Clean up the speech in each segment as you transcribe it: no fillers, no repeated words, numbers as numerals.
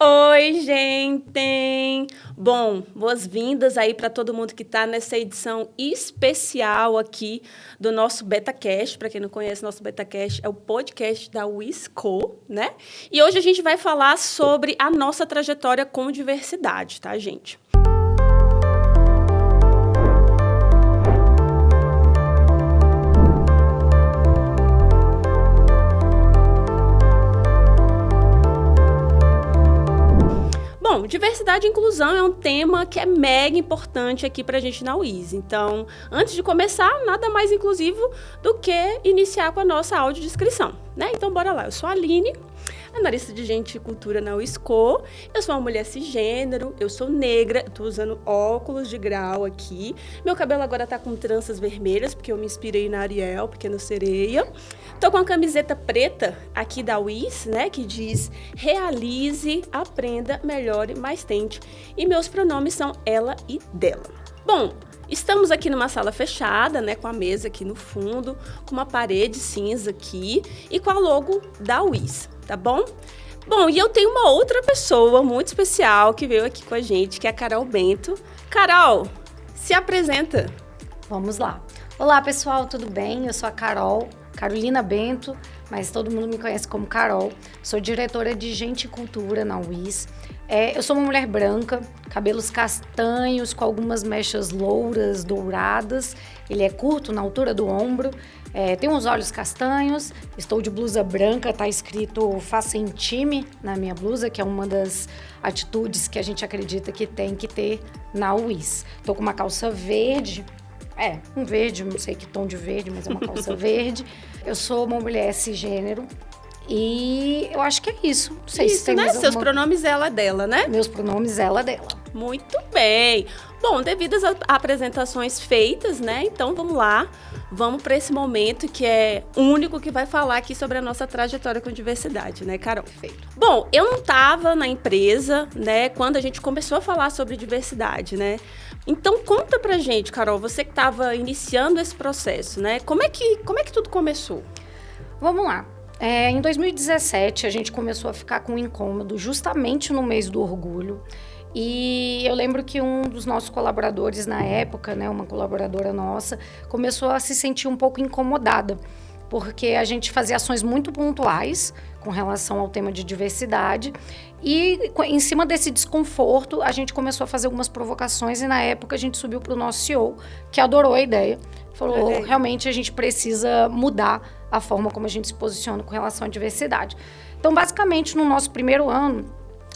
Oi, gente! Bom, boas-vindas aí para todo mundo que está nessa edição especial aqui do nosso BetaCast. Para quem não conhece, nosso BetaCast é o podcast da Wisco, né? E hoje a gente vai falar sobre a nossa trajetória com diversidade, tá, gente? Bom, diversidade e inclusão é um tema que é mega importante aqui para a gente na UIS. Então, antes de começar, nada mais inclusivo do que iniciar com a nossa audiodescrição, né? Então, bora lá. Eu sou a Aline, analista de gente e cultura na UISCO. Eu sou uma mulher cisgênero, eu sou negra, estou usando óculos de grau aqui. Meu cabelo agora tá com tranças vermelhas, porque eu me inspirei na Ariel, Pequena Sereia. Tô com a camiseta preta aqui da UIS, né, que diz realize, aprenda, melhore, mais tente. E meus pronomes são ela e dela. Bom, estamos aqui numa sala fechada, né, com a mesa aqui no fundo, com uma parede cinza aqui e com a logo da UIS, tá bom? Bom, e eu tenho uma outra pessoa muito especial que veio aqui com a gente, que é a Carol Bento. Carol, se apresenta. Vamos lá. Olá, pessoal, tudo bem? Eu sou a Carolina Bento, mas todo mundo me conhece como Carol. Sou diretora de Gente e Cultura na UIS. Eu sou uma mulher branca, cabelos castanhos, com algumas mechas louras, douradas. Ele é curto, na altura do ombro. Tenho os olhos castanhos. Estou de blusa branca, tá escrito Faça em Time na minha blusa, que é uma das atitudes que a gente acredita que tem que ter na UIS. Estou com uma calça verde. Um verde, não sei que tom de verde, mas é uma calça verde. Eu sou uma mulher cisgênero e eu acho que é isso. Não sei se tem né? mais Seus pronomes ela, dela, né? Meus pronomes ela, dela. Muito bem. Bom, devido às apresentações feitas, né? Então, vamos lá. Vamos para esse momento que é único que vai falar aqui sobre a nossa trajetória com diversidade, né, Carol? Perfeito. Bom, eu não estava na empresa, né, quando a gente começou a falar sobre diversidade, né? Então, conta pra gente, Carol, você que estava iniciando esse processo, né? Como é que tudo começou? Vamos lá. Em 2017, a gente começou a ficar com um incômodo justamente no mês do orgulho. E eu lembro que um dos nossos colaboradores na época, né, uma colaboradora nossa, começou a se sentir um pouco incomodada, porque a gente fazia ações muito pontuais com relação ao tema de diversidade e em cima desse desconforto a gente começou a fazer algumas provocações e na época a gente subiu para o nosso CEO, que adorou a ideia, falou, realmente a gente precisa mudar a forma como a gente se posiciona com relação à diversidade. Então, basicamente, no nosso primeiro ano,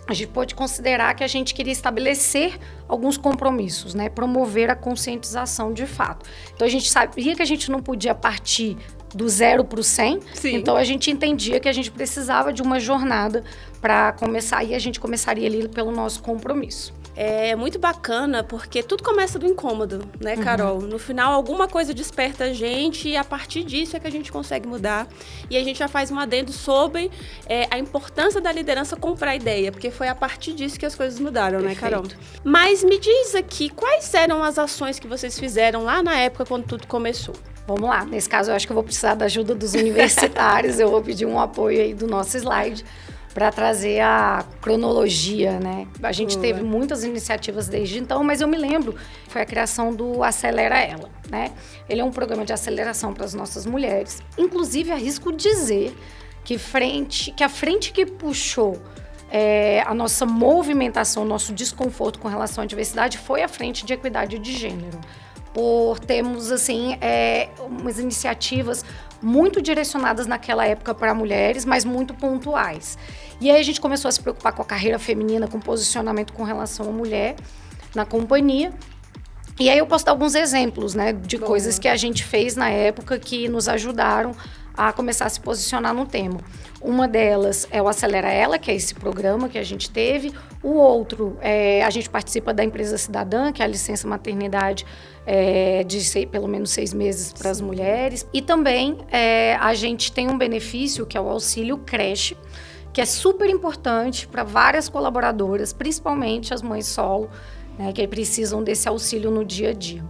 a gente pode considerar que a gente queria estabelecer alguns compromissos, né? Promover a conscientização de fato. Então, a gente sabia que a gente não podia partir do 0 para o 100. Sim. Então, a gente entendia que a gente precisava de uma jornada para começar e a gente começaria ali pelo nosso compromisso. É muito bacana porque tudo começa do incômodo, né, Carol? No final, alguma coisa desperta a gente e a partir disso é que a gente consegue mudar. E a gente já faz um adendo sobre a importância da liderança comprar a ideia, porque foi a partir disso que as coisas mudaram, Perfeito. Né, Carol? Mas me diz aqui, quais eram as ações que vocês fizeram lá na época quando tudo começou? Vamos lá, nesse caso eu acho que eu vou precisar da ajuda dos universitários, eu vou pedir um apoio aí do nosso slide para trazer a cronologia, né? A gente teve muitas iniciativas desde então, mas eu me lembro, foi a criação do Acelera Ela, né? Ele é um programa de aceleração para as nossas mulheres. Inclusive, arrisco dizer que a frente que puxou a nossa movimentação, o nosso desconforto com relação à diversidade foi a frente de equidade de gênero. Por termos, assim, umas iniciativas muito direcionadas naquela época para mulheres, mas muito pontuais. E aí a gente começou a se preocupar com a carreira feminina, com posicionamento com relação à mulher na companhia. E aí eu posso dar alguns exemplos, né, de coisas que a gente fez na época que nos ajudaram a começar a se posicionar no tema. Uma delas é o Acelera Ela, que é esse programa que a gente teve. O outro, a gente participa da Empresa Cidadã, que é a licença maternidade de pelo menos 6 meses para as mulheres. E também a gente tem um benefício, que é o auxílio creche, que é super importante para várias colaboradoras, principalmente as mães solo, né, que precisam desse auxílio no dia a dia.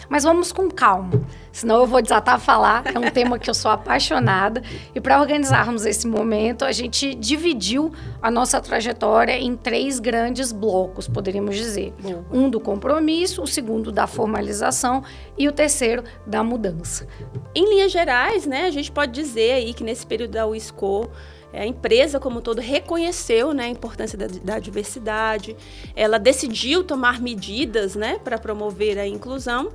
Mas vamos com calma, senão eu vou desatar a falar. É um tema que eu sou apaixonada. E para organizarmos esse momento, a gente dividiu a nossa trajetória em 3 grandes blocos, poderíamos dizer. Um do compromisso, o segundo da formalização e o terceiro da mudança. Em linhas gerais, né, a gente pode dizer aí que nesse período da USCO, a empresa como um todo reconheceu, né, a importância da diversidade, ela decidiu tomar medidas, né, para promover a inclusão.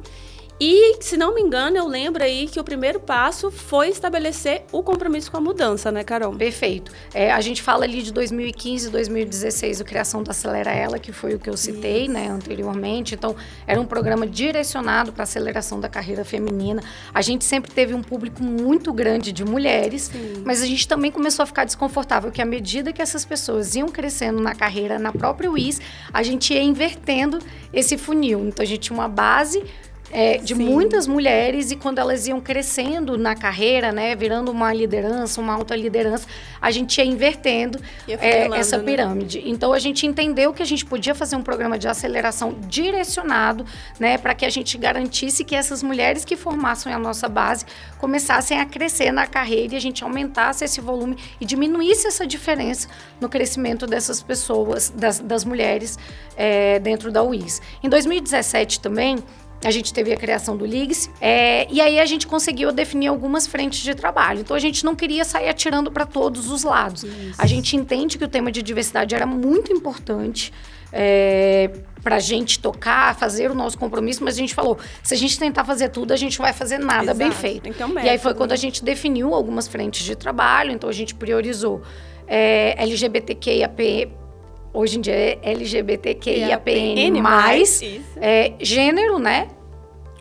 E, se não me engano, eu lembro aí que o primeiro passo foi estabelecer o compromisso com a mudança, né, Carol? Perfeito. A gente fala ali de 2015, 2016, a criação do Acelera Ela, que foi o que eu citei, né, anteriormente. Então, era um programa direcionado para a aceleração da carreira feminina. A gente sempre teve um público muito grande de mulheres, mas a gente também começou a ficar desconfortável, que à medida que essas pessoas iam crescendo na carreira, na própria UIS, a gente ia invertendo esse funil. Então, a gente tinha uma base de muitas mulheres, e quando elas iam crescendo na carreira, né, virando uma liderança, uma alta liderança, a gente ia invertendo essa pirâmide. Né? Então, a gente entendeu que a gente podia fazer um programa de aceleração direcionado, né, para que a gente garantisse que essas mulheres que formassem a nossa base começassem a crescer na carreira e a gente aumentasse esse volume e diminuísse essa diferença no crescimento dessas pessoas, das mulheres dentro da UIS. Em 2017 também, a gente teve a criação do LIGS, e aí a gente conseguiu definir algumas frentes de trabalho. Então, a gente não queria sair atirando para todos os lados. Isso. A gente entende que o tema de diversidade era muito importante para a gente tocar, fazer o nosso compromisso, mas a gente falou, se a gente tentar fazer tudo, a gente não vai fazer nada bem feito. Então, e aí foi quando a gente definiu algumas frentes de trabalho, então a gente priorizou LGBTQIAP+, hoje em dia é LGBTQIAPN+, gênero, né?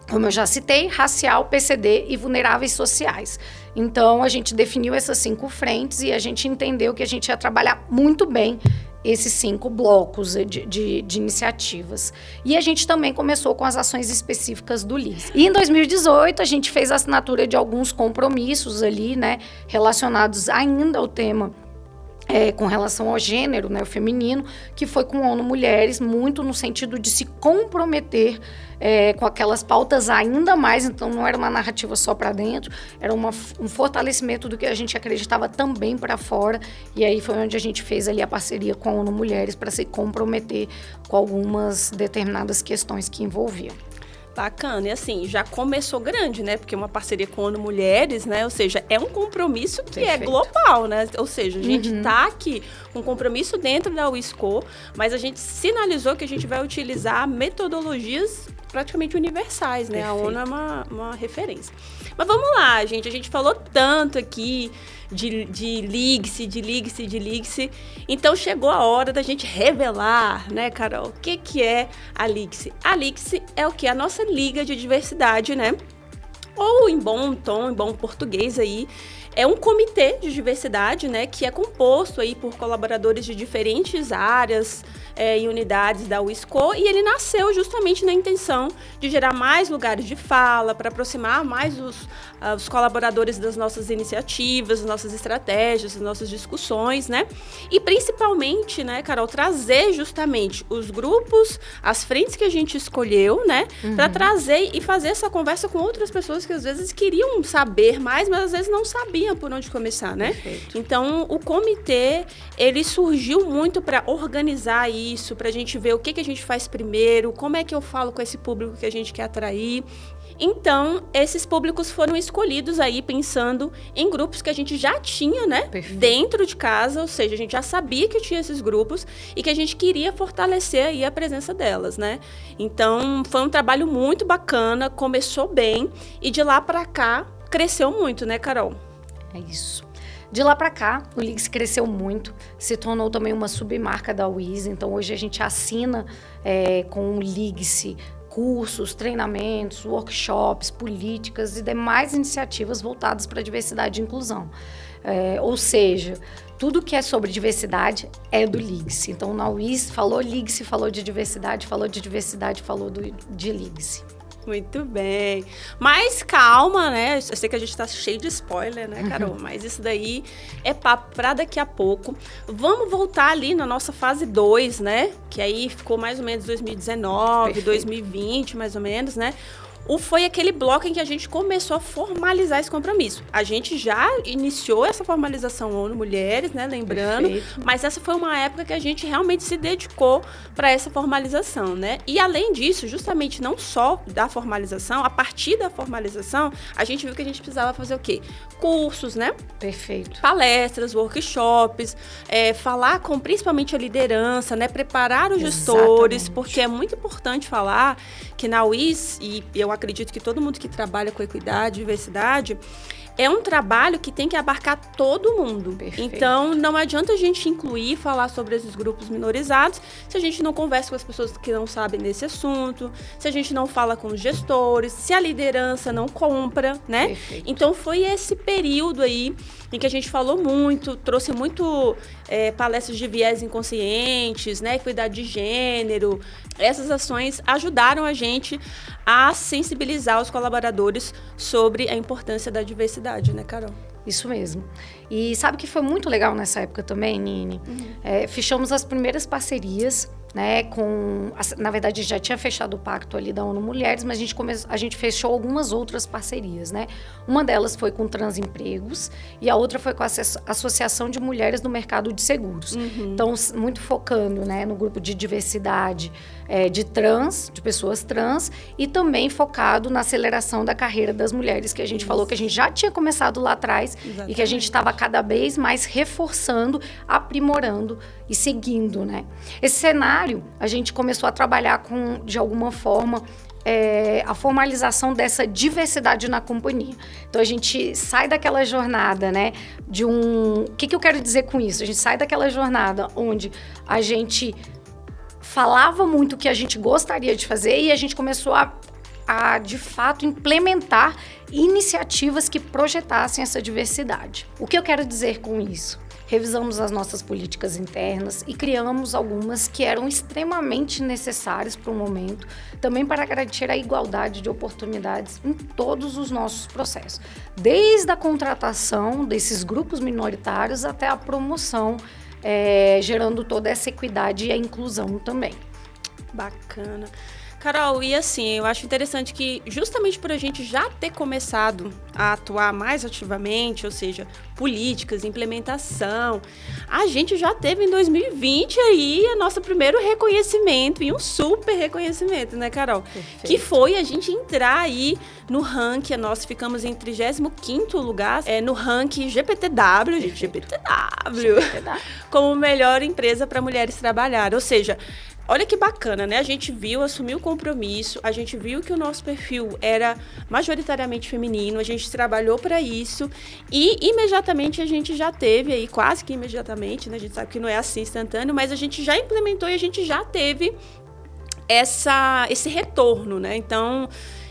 Como eu já citei, racial, PCD e vulneráveis sociais. Então, a gente definiu essas 5 frentes e a gente entendeu que a gente ia trabalhar muito bem esses 5 blocos de iniciativas. E a gente também começou com as ações específicas do LIS. E em 2018, a gente fez a assinatura de alguns compromissos ali, né? Relacionados ainda ao tema com relação ao gênero, né, o feminino, que foi com a ONU Mulheres, muito no sentido de se comprometer com aquelas pautas ainda mais. Então, não era uma narrativa só para dentro, era um fortalecimento do que a gente acreditava também para fora. E aí foi onde a gente fez ali a parceria com a ONU Mulheres para se comprometer com algumas determinadas questões que envolviam. Bacana, e assim, já começou grande, né? Porque uma parceria com a ONU Mulheres, né? Ou seja, é um compromisso que é global, né? Ou seja, a gente tá aqui com um compromisso dentro da USCO, mas a gente sinalizou que a gente vai utilizar metodologias praticamente universais, né? Perfeito. A ONU é uma referência. Mas vamos lá, gente. A gente falou tanto aqui de LIGS. Então, chegou a hora da gente revelar, né, Carol? O que é a LIGS? A LIGS é o que? A nossa Liga de Diversidade, né? Ou, em bom tom, em bom português aí, é um comitê de diversidade, né, que é composto aí por colaboradores de diferentes áreas e unidades da USCO, e ele nasceu justamente na intenção de gerar mais lugares de fala, para aproximar mais os colaboradores das nossas iniciativas, das nossas estratégias, das nossas discussões, né? E principalmente, né, Carol, trazer justamente os grupos, as frentes que a gente escolheu, né, para trazer e fazer essa conversa com outras pessoas que às vezes queriam saber mais, mas às vezes não sabiam por onde começar, né? Perfeito. Então, o comitê, ele surgiu muito para organizar isso, para a gente ver o que a gente faz primeiro, como é que eu falo com esse público que a gente quer atrair. Então, esses públicos foram escolhidos aí pensando em grupos que a gente já tinha, né? Perfeito. Dentro de casa, ou seja, a gente já sabia que tinha esses grupos e que a gente queria fortalecer aí a presença delas, né? Então, foi um trabalho muito bacana, começou bem e de lá para cá cresceu muito, né, Carol? É isso. De lá para cá, o LIGS cresceu muito, se tornou também uma submarca da UIS, então hoje a gente assina com o LIGS cursos, treinamentos, workshops, políticas e demais iniciativas voltadas para a diversidade e inclusão. Ou seja, tudo que é sobre diversidade é do LIGS. Então, na UIS, falou LIGS, falou de diversidade, falou de LIGS. Muito bem. Mas calma, né? Eu sei que a gente tá cheio de spoiler, né, Carol? Mas isso daí é papo pra daqui a pouco. Vamos voltar ali na nossa fase 2, né? Que aí ficou mais ou menos 2019, perfeito. 2020, mais ou menos, né? foi aquele bloco em que a gente começou a formalizar esse compromisso. A gente já iniciou essa formalização ONU Mulheres, né, lembrando, perfeito, mas essa foi uma época que a gente realmente se dedicou para essa formalização, né? E além disso, justamente não só da formalização, a partir da formalização, a gente viu que a gente precisava fazer o quê? Cursos, né? Perfeito. Palestras, workshops, falar com principalmente a liderança, né? Preparar os gestores, exatamente, porque é muito importante falar que na UIS, e eu acredito que todo mundo que trabalha com equidade e diversidade, é um trabalho que tem que abarcar todo mundo. Perfeito. Então, não adianta a gente incluir, falar sobre esses grupos minorizados, se a gente não conversa com as pessoas que não sabem desse assunto, se a gente não fala com os gestores, se a liderança não compra, né? Perfeito. Então, foi esse período aí em que a gente falou muito, trouxe muito palestras de viés inconscientes, né? Equidade de gênero. Essas ações ajudaram a gente a sensibilizar os colaboradores sobre a importância da diversidade, né, Carol? Isso mesmo. E sabe que foi muito legal nessa época também, Nini? Fechamos as primeiras parcerias, né, na verdade, já tinha fechado o pacto ali da ONU Mulheres, mas a gente fechou algumas outras parcerias, né? Uma delas foi com Transempregos e a outra foi com a Associação de Mulheres no Mercado de Seguros. Então, muito focando, né, no grupo de diversidade de pessoas trans e também focado na aceleração da carreira das mulheres, que a gente falou que a gente já tinha começado lá atrás. Exatamente. E que a gente estava cada vez mais reforçando, aprimorando e seguindo, né? Esse cenário, a gente começou a trabalhar de alguma forma, a formalização dessa diversidade na companhia. Então, a gente sai daquela jornada, né, O que eu quero dizer com isso? A gente sai daquela jornada onde a gente falava muito o que a gente gostaria de fazer e a gente começou a de fato, implementar iniciativas que projetassem essa diversidade. O que eu quero dizer com isso? Revisamos as nossas políticas internas e criamos algumas que eram extremamente necessárias para o momento, também para garantir a igualdade de oportunidades em todos os nossos processos, desde a contratação desses grupos minoritários até a promoção, gerando toda essa equidade e a inclusão também. Bacana. Carol, e assim, eu acho interessante que justamente por a gente já ter começado a atuar mais ativamente, ou seja, políticas, implementação, a gente já teve em 2020 aí o nosso primeiro reconhecimento, e um super reconhecimento, né, Carol? Perfeito. Que foi a gente entrar aí no ranking, nós ficamos em 35º lugar, no ranking GPTW, gente, GPTW, como melhor empresa para mulheres trabalhar, ou seja, olha que bacana, né? A gente assumiu o compromisso, a gente viu que o nosso perfil era majoritariamente feminino, a gente trabalhou para isso e imediatamente a gente já teve aí, quase que imediatamente, né? A gente sabe que não é assim instantâneo, mas a gente já implementou e a gente já teve esse retorno, né? Então,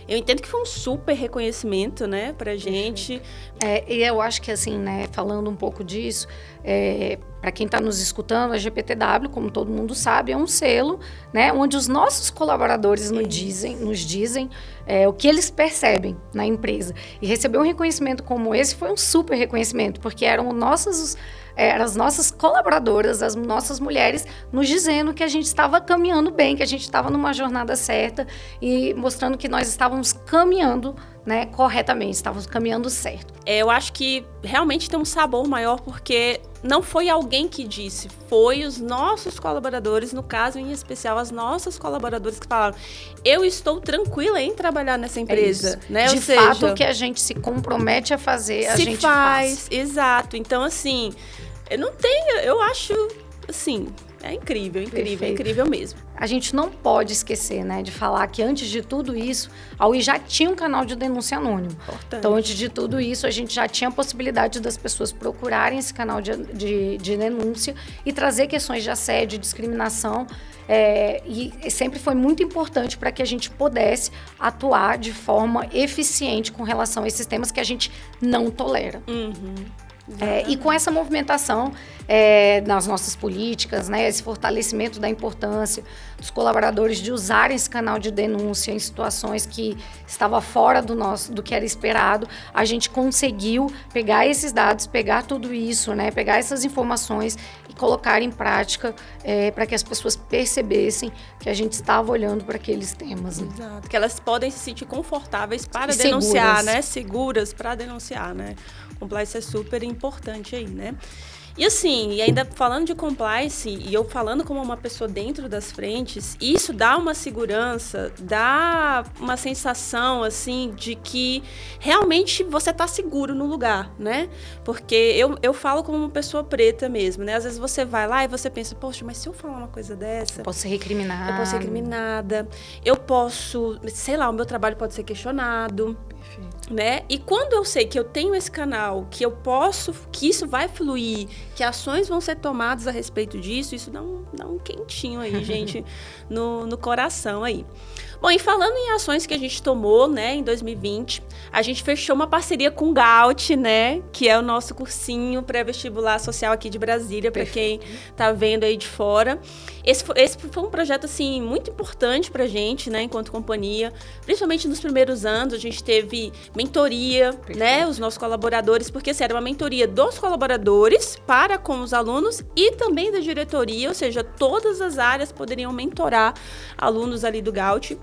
eu entendo que foi um super reconhecimento, né, pra gente. E eu acho que, assim, né, falando um pouco disso, para quem está nos escutando, a GPTW, como todo mundo sabe, é um selo, né, onde os nossos colaboradores nos dizem o que eles percebem na empresa. E receber um reconhecimento como esse foi um super reconhecimento, porque eram as nossas colaboradoras, as nossas mulheres, nos dizendo que a gente estava caminhando bem, que a gente estava numa jornada certa e mostrando que nós estávamos caminhando, né, corretamente, estávamos caminhando certo. Eu acho que realmente tem um sabor maior porque não foi alguém que disse, foi os nossos colaboradores, no caso em especial as nossas colaboradoras que falaram, eu estou tranquila em trabalhar nessa empresa, né? De fato, o que a gente se compromete a fazer, a gente faz. Exato. Então, assim, eu acho, assim, é incrível, incrível mesmo. A gente não pode esquecer, né, de falar que antes de tudo isso, a UI já tinha um canal de denúncia anônimo. Importante. Então, antes de tudo isso, a gente já tinha a possibilidade das pessoas procurarem esse canal de denúncia e trazer questões de assédio, discriminação, e sempre foi muito importante para que a gente pudesse atuar de forma eficiente com relação a esses temas que a gente não tolera. Uhum. E com essa movimentação nas nossas políticas, né, esse fortalecimento da importância dos colaboradores de usarem esse canal de denúncia em situações que estava fora do que era esperado, a gente conseguiu pegar esses dados, pegar tudo isso, né, pegar essas informações e colocar em prática para que as pessoas percebessem que a gente estava olhando para aqueles temas. Né? Exato, que elas podem se sentir confortáveis para denunciar, né? Seguras para denunciar, né? Compliance é super importante aí, né? E assim, e ainda falando de compliance, e eu falando como uma pessoa dentro das frentes, isso dá uma segurança, dá uma sensação, assim, de que realmente você está seguro no lugar, né? Porque eu falo como uma pessoa preta mesmo, né? Às vezes você vai lá e você pensa, poxa, mas se eu falar uma coisa dessa... Eu posso ser recriminada. Eu posso ser recriminada, eu posso, sei lá, o meu trabalho pode ser questionado. Perfeito. Né? E quando eu sei que eu tenho esse canal, que eu posso, que isso vai fluir, que ações vão ser tomadas a respeito disso, isso dá um quentinho aí, gente, no coração aí. Bom, e falando em ações que a gente tomou, né, em 2020, a gente fechou uma parceria com o Gaut, né, que é o nosso cursinho pré-vestibular social aqui de Brasília, para quem tá vendo aí de fora. Esse foi um projeto, assim, muito importante pra gente, né, enquanto companhia, principalmente nos primeiros anos, a gente teve mentoria, né, os nossos colaboradores, porque assim, era uma mentoria dos colaboradores para com os alunos e também da diretoria, ou seja, todas as áreas poderiam mentorar alunos ali do Gaut.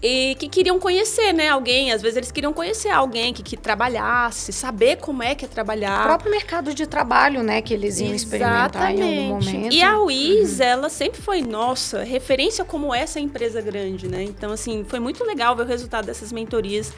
E que queriam conhecer, né, alguém, às vezes eles queriam conhecer alguém que trabalhasse, saber como é que é trabalhar. O próprio mercado de trabalho, né, que eles iam experimentar em algum momento. E a UIS, ela sempre foi, nossa, referência como essa empresa grande, né, então assim, foi muito legal ver o resultado dessas mentorias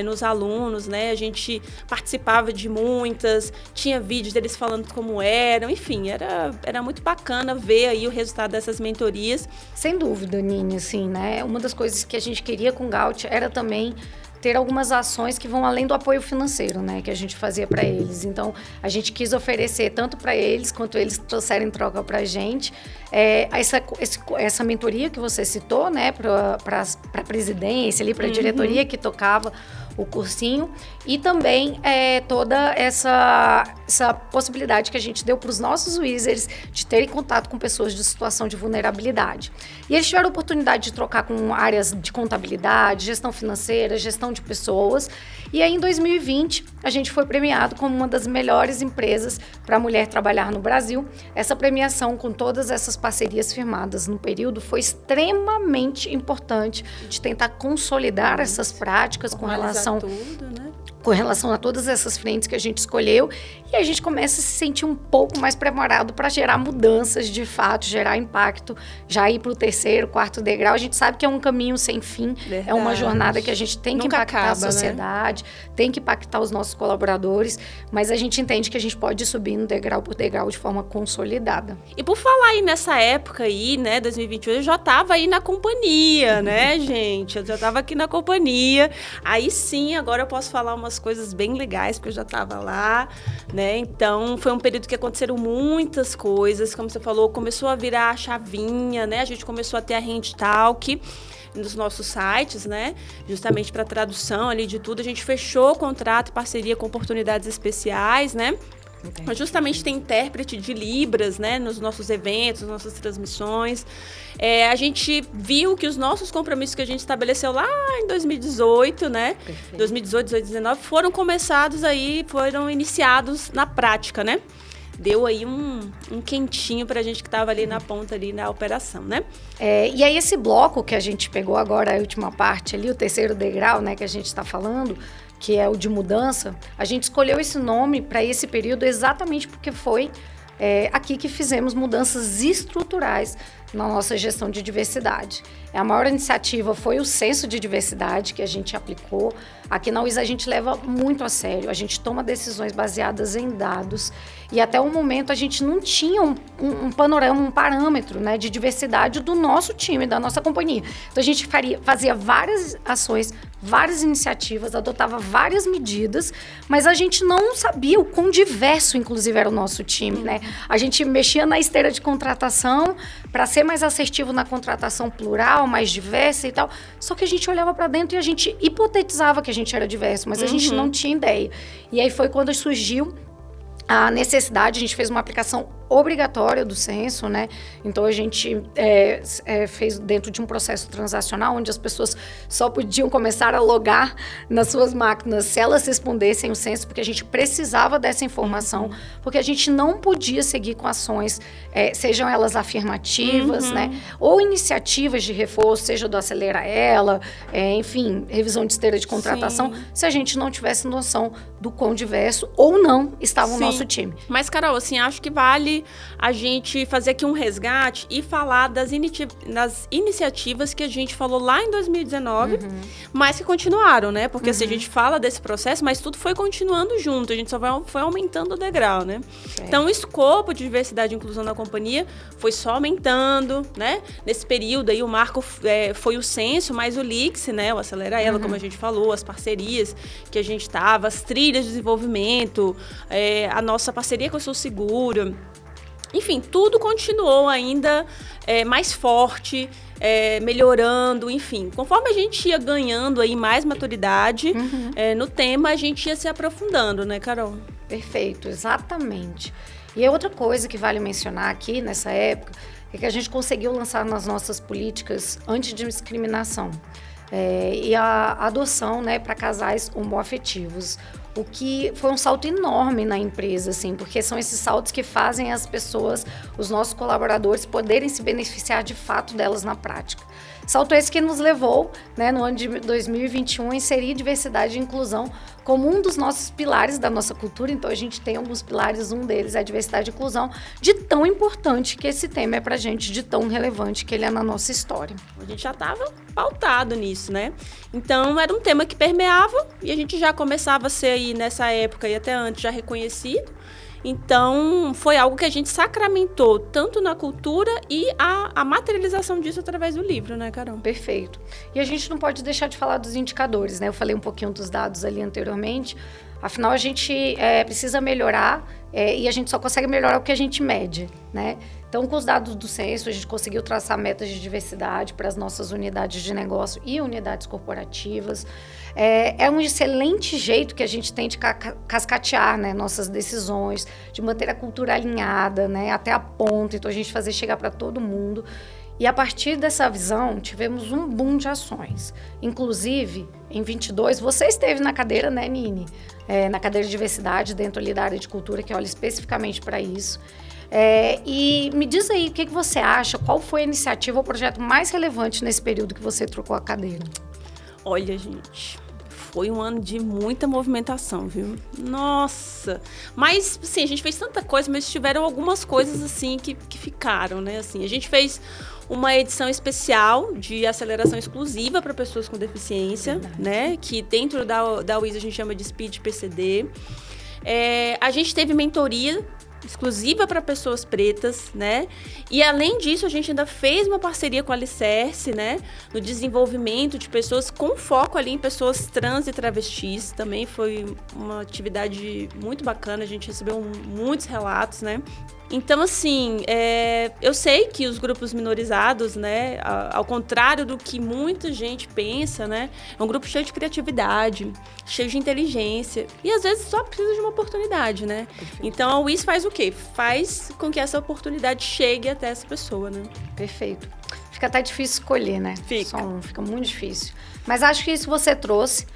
nos alunos, né, a gente participava de muitas, tinha vídeos deles falando como eram, enfim, era muito bacana ver aí o resultado dessas mentorias. Sem dúvida, Nini, assim, né, uma das coisas que a gente queria com o Gaut era também ter algumas ações que vão além do apoio financeiro, né, que a gente fazia para eles. Então, a gente quis oferecer tanto para eles quanto eles trouxeram em troca para a gente essa mentoria que você citou, né, para a presidência, ali para a diretoria que tocava o cursinho e também toda essa possibilidade que a gente deu para os nossos users de terem contato com pessoas de situação de vulnerabilidade. E eles tiveram a oportunidade de trocar com áreas de contabilidade, gestão financeira, gestão de pessoas. E aí, em 2020, a gente foi premiado como uma das melhores empresas para a mulher trabalhar no Brasil. Essa premiação, com todas essas parcerias firmadas no período, foi extremamente importante de tentar consolidar essas práticas com relação a todas essas frentes que a gente escolheu, e a gente começa a se sentir um pouco mais preparado para gerar mudanças de fato, gerar impacto, já ir para o 3º, 4º degrau. A gente sabe que é um caminho sem fim, Verdade. É uma jornada que a gente tem que impactar a sociedade, né? Tem que impactar os nossos colaboradores, mas a gente entende que a gente pode ir subindo degrau por degrau de forma consolidada. E por falar aí nessa época aí, né, 2021, eu já estava aí na companhia, né, gente? Eu já estava aqui na companhia. Aí sim, agora eu posso falar umas coisas bem legais, porque eu já estava lá, né? Então, foi um período que aconteceram muitas coisas. Como você falou, começou a virar a chavinha, né? A gente começou a ter a HandTalk nos nossos sites, né? Justamente para tradução ali de tudo. A gente fechou contrato e parceria com oportunidades especiais, né? Mas justamente tem intérprete de Libras, né, nos nossos eventos, nas nossas transmissões. A gente viu que os nossos compromissos que a gente estabeleceu lá em 2018, né, 2018, 2019, foram iniciados na prática, né? Deu aí um quentinho pra gente que estava ali na ponta, ali na operação, né? E aí esse bloco que a gente pegou agora, a última parte ali, o 3º degrau, né, que a gente está falando, que é o de mudança, a gente escolheu esse nome para esse período exatamente porque foi aqui que fizemos mudanças estruturais na nossa gestão de diversidade. A maior iniciativa foi o censo de diversidade que a gente aplicou. Aqui na UIS a gente leva muito a sério, a gente toma decisões baseadas em dados e até o momento a gente não tinha um panorama, um parâmetro, né, de diversidade do nosso time, da nossa companhia. Então a gente fazia várias ações, várias iniciativas, adotava várias medidas, mas a gente não sabia o quão diverso, inclusive, era o nosso time, né? A gente mexia na esteira de contratação para ser mais assertivo na contratação plural, mais diversa e tal, só que a gente olhava para dentro e a gente hipotetizava que a gente era diverso, mas a gente não tinha ideia. E aí foi quando surgiu a necessidade, a gente fez uma aplicação obrigatória do censo, né? Então, a gente fez dentro de um processo transacional, onde as pessoas só podiam começar a logar nas suas máquinas se elas respondessem o censo, porque a gente precisava dessa informação, porque a gente não podia seguir com ações, sejam elas afirmativas, né? Ou iniciativas de reforço, seja do Acelera Ela, enfim, revisão de esteira de contratação, se a gente não tivesse noção do quão diverso ou não estava o nosso time. Mas, Carol, assim, acho que vale a gente fazer aqui um resgate e falar das iniciativas que a gente falou lá em 2019, mas que continuaram, né? Porque assim, a gente fala desse processo, mas tudo foi continuando junto, a gente só foi aumentando o degrau, né? Então, o escopo de diversidade e inclusão na companhia foi só aumentando, né? Nesse período aí, o marco foi o censo, mas o LICS, né? O Acelera Ela, como a gente falou, as parcerias que a gente estava, as trilhas de desenvolvimento, a nossa parceria com a Sul Segura. Enfim, tudo continuou ainda mais forte, melhorando, enfim. Conforme a gente ia ganhando aí mais maturidade no tema, a gente ia se aprofundando, né, Carol? Perfeito, exatamente. E outra coisa que vale mencionar aqui nessa época é que a gente conseguiu lançar nas nossas políticas antidiscriminação e a adoção, né, para casais homoafetivos. O que foi um salto enorme na empresa, assim, porque são esses saltos que fazem as pessoas, os nossos colaboradores, poderem se beneficiar de fato delas na prática. Salto esse que nos levou, né, no ano de 2021, a inserir diversidade e inclusão como um dos nossos pilares da nossa cultura. Então, a gente tem alguns pilares, um deles é a diversidade e inclusão, de tão importante que esse tema é pra gente, de tão relevante que ele é na nossa história. A gente já estava pautado nisso, né? Então, era um tema que permeava e a gente já começava a ser aí, nessa época e até antes, já reconhecido. Então, foi algo que a gente sacramentou, tanto na cultura e a materialização disso através do livro, né, Carol? Perfeito. E a gente não pode deixar de falar dos indicadores, né? Eu falei um pouquinho dos dados ali anteriormente. Afinal, a gente precisa melhorar e a gente só consegue melhorar o que a gente mede, né? Então, com os dados do censo, a gente conseguiu traçar metas de diversidade para as nossas unidades de negócio e unidades corporativas. É um excelente jeito que a gente tem de cascatear, né, nossas decisões, de manter a cultura alinhada, né, até a ponta, então a gente fazer chegar para todo mundo. E a partir dessa visão, tivemos um boom de ações. Inclusive, em 22, você esteve na cadeira, né, Nini? Na cadeira de diversidade, dentro ali da área de cultura, que olha especificamente para isso. E me diz aí, o que você acha? Qual foi a iniciativa ou projeto mais relevante nesse período que você trocou a cadeira? Olha, gente, foi um ano de muita movimentação, viu? Nossa! Mas, assim, a gente fez tanta coisa, mas tiveram algumas coisas, assim, que ficaram, né? Assim, a gente fez uma edição especial de aceleração exclusiva para pessoas com deficiência, né? Que dentro da UIS a gente chama de Speed PCD. A gente teve mentoria exclusiva para pessoas pretas, né? E além disso, a gente ainda fez uma parceria com a Alicerce, né? No desenvolvimento de pessoas com foco ali em pessoas trans e travestis. Também foi uma atividade muito bacana, a gente recebeu muitos relatos, né? Então, assim, eu sei que os grupos minorizados, né, ao contrário do que muita gente pensa, né, é um grupo cheio de criatividade, cheio de inteligência e, às vezes, só precisa de uma oportunidade, né? Perfeito. Então, a UIS faz o quê? Faz com que essa oportunidade chegue até essa pessoa, né? Perfeito. Fica até difícil escolher, né? Fica muito difícil. Mas acho que isso você trouxe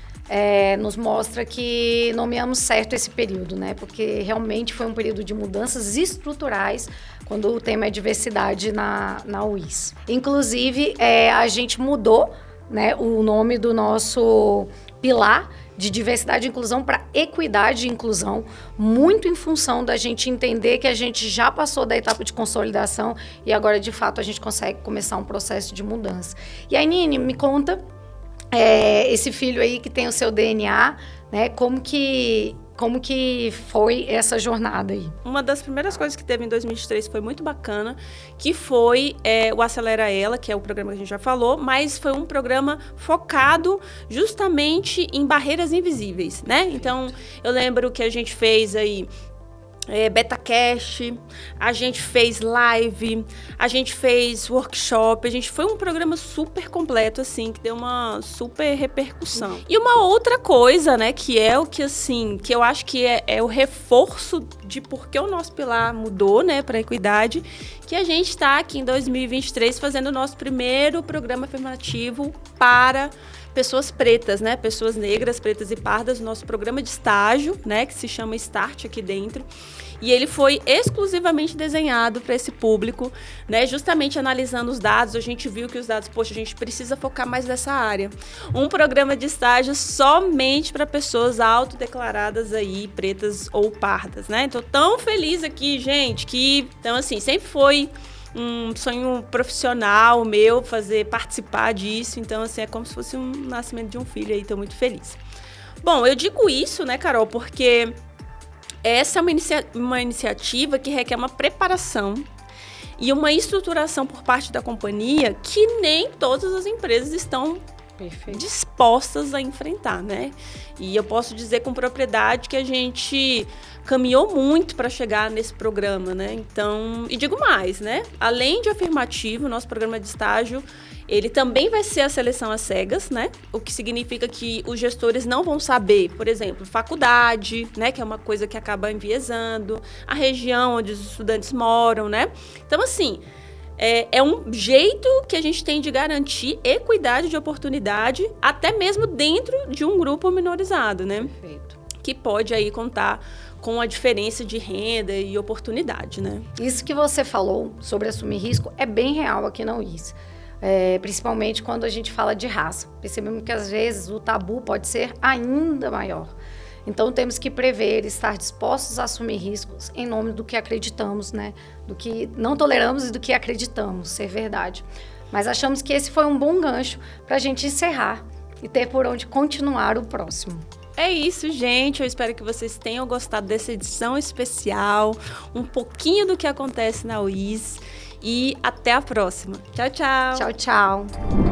nos mostra que nomeamos certo esse período, né? Porque realmente foi um período de mudanças estruturais quando o tema é diversidade na UIS. Inclusive, a gente mudou, né, o nome do nosso pilar de diversidade e inclusão para equidade e inclusão, muito em função da gente entender que a gente já passou da etapa de consolidação e agora, de fato, a gente consegue começar um processo de mudança. E aí, Nini, me conta esse filho aí que tem o seu DNA, né? Como que foi essa jornada aí? Uma das primeiras coisas que teve em 2023 foi muito bacana, que foi o Acelera Ela, que é o programa que a gente já falou, mas foi um programa focado justamente em barreiras invisíveis, né? Então, eu lembro que a gente fez aí BetaCast, a gente fez live, a gente fez workshop, foi um programa super completo, assim, que deu uma super repercussão. E uma outra coisa, né, que é o que, assim, que eu acho que é o reforço de por que o nosso pilar mudou, né, para a equidade, que a gente está aqui em 2023 fazendo o nosso primeiro programa afirmativo para pessoas pretas, né? Pessoas negras, pretas e pardas, o nosso programa de estágio, né? Que se chama Start aqui dentro. E ele foi exclusivamente desenhado para esse público, né? Justamente analisando os dados, a gente viu que os dados, poxa, a gente precisa focar mais nessa área. Um programa de estágio somente para pessoas autodeclaradas aí, pretas ou pardas, né? Então, tão feliz aqui, gente, que... Então, assim, sempre foi um sonho profissional meu participar disso, então assim, é como se fosse um nascimento de um filho aí, tô muito feliz. Bom, eu digo isso, né, Carol, porque essa é uma iniciativa que requer uma preparação e uma estruturação por parte da companhia que nem todas as empresas estão dispostas a enfrentar, né? E eu posso dizer com propriedade que a gente caminhou muito para chegar nesse programa, né? Então, e digo mais, né? Além de afirmativo, nosso programa de estágio, ele também vai ser a seleção às cegas, né? O que significa que os gestores não vão saber, por exemplo, faculdade, né? Que é uma coisa que acaba enviesando, a região onde os estudantes moram, né? Então, assim, é um jeito que a gente tem de garantir equidade de oportunidade, até mesmo dentro de um grupo minorizado, né? Perfeito. Que pode aí contar com a diferença de renda e oportunidade, né? Isso que você falou sobre assumir risco é bem real aqui na UIS. Principalmente quando a gente fala de raça. Percebemos que às vezes o tabu pode ser ainda maior. Então temos que prever, estar dispostos a assumir riscos em nome do que acreditamos, né? Do que não toleramos e do que acreditamos ser verdade. Mas achamos que esse foi um bom gancho para a gente encerrar e ter por onde continuar o próximo. É isso, gente. Eu espero que vocês tenham gostado dessa edição especial, um pouquinho do que acontece na UIS. E até a próxima. Tchau, tchau. Tchau, tchau.